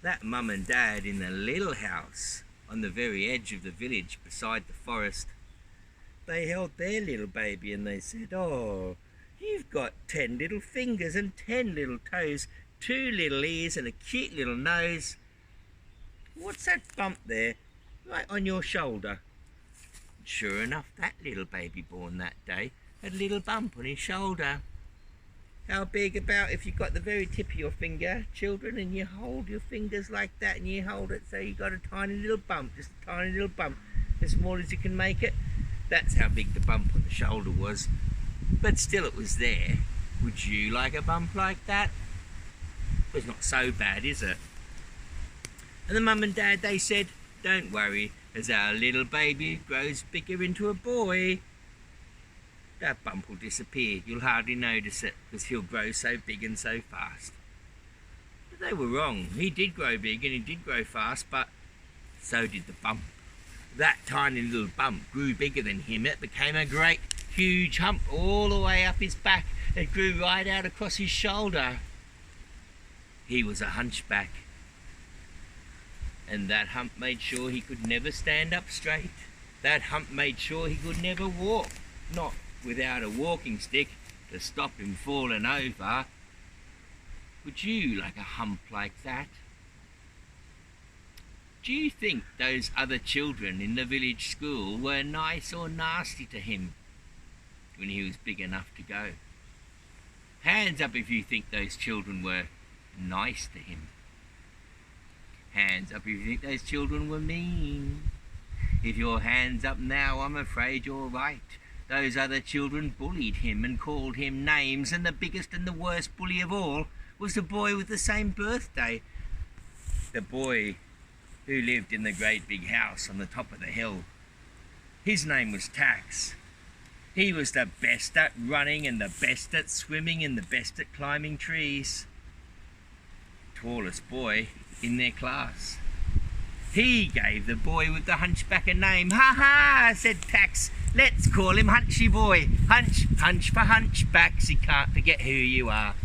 That mum and dad in the little house on the very edge of the village beside the forest, they held their little baby and they said, "Oh, you've got 10 little fingers and 10 little toes, 2 little ears and a cute little nose. What's that bump there, right on your shoulder?" And sure enough, that little baby born that day had a little bump on his shoulder. How big? About, if you've got the very tip of your finger, children, and you hold your fingers like that and you hold it so you've got a tiny little bump, just a tiny little bump, as small as you can make it. That's how big the bump on the shoulder was. But still, it was there. Would you like a bump like that? It's not so bad, is it? And the mum and dad, they said, "Don't worry, as our little baby grows bigger into a boy, that bump will disappear. You'll hardly notice it because he'll grow so big and so fast." But they were wrong. He did grow big and he did grow fast, but so did the bump. That tiny little bump grew bigger than him. It became a great huge hump all the way up his back. It grew right out across his shoulder. He was a hunchback. And that hump made sure he could never stand up straight. That hump made sure he could never walk, not without a walking stick to stop him falling over. Would you like a hump like that? Do you think those other children in the village school were nice or nasty to him when he was big enough to go? Hands up if you think those children were nice to him. Hands up if you think those children were mean. If your hand's up now, I'm afraid you're right. Those other children bullied him and called him names, and the biggest and the worst bully of all was the boy with the same birthday. The boy who lived in the great big house on the top of the hill. His name was Tax. He was the best at running and the best at swimming and the best at climbing trees. Tallest boy in their class. He gave the boy with the hunchback a name. "Ha ha," said Tax. "Let's call him Hunchy Boy. Hunch, hunch for hunchbacks. He can't forget who you are."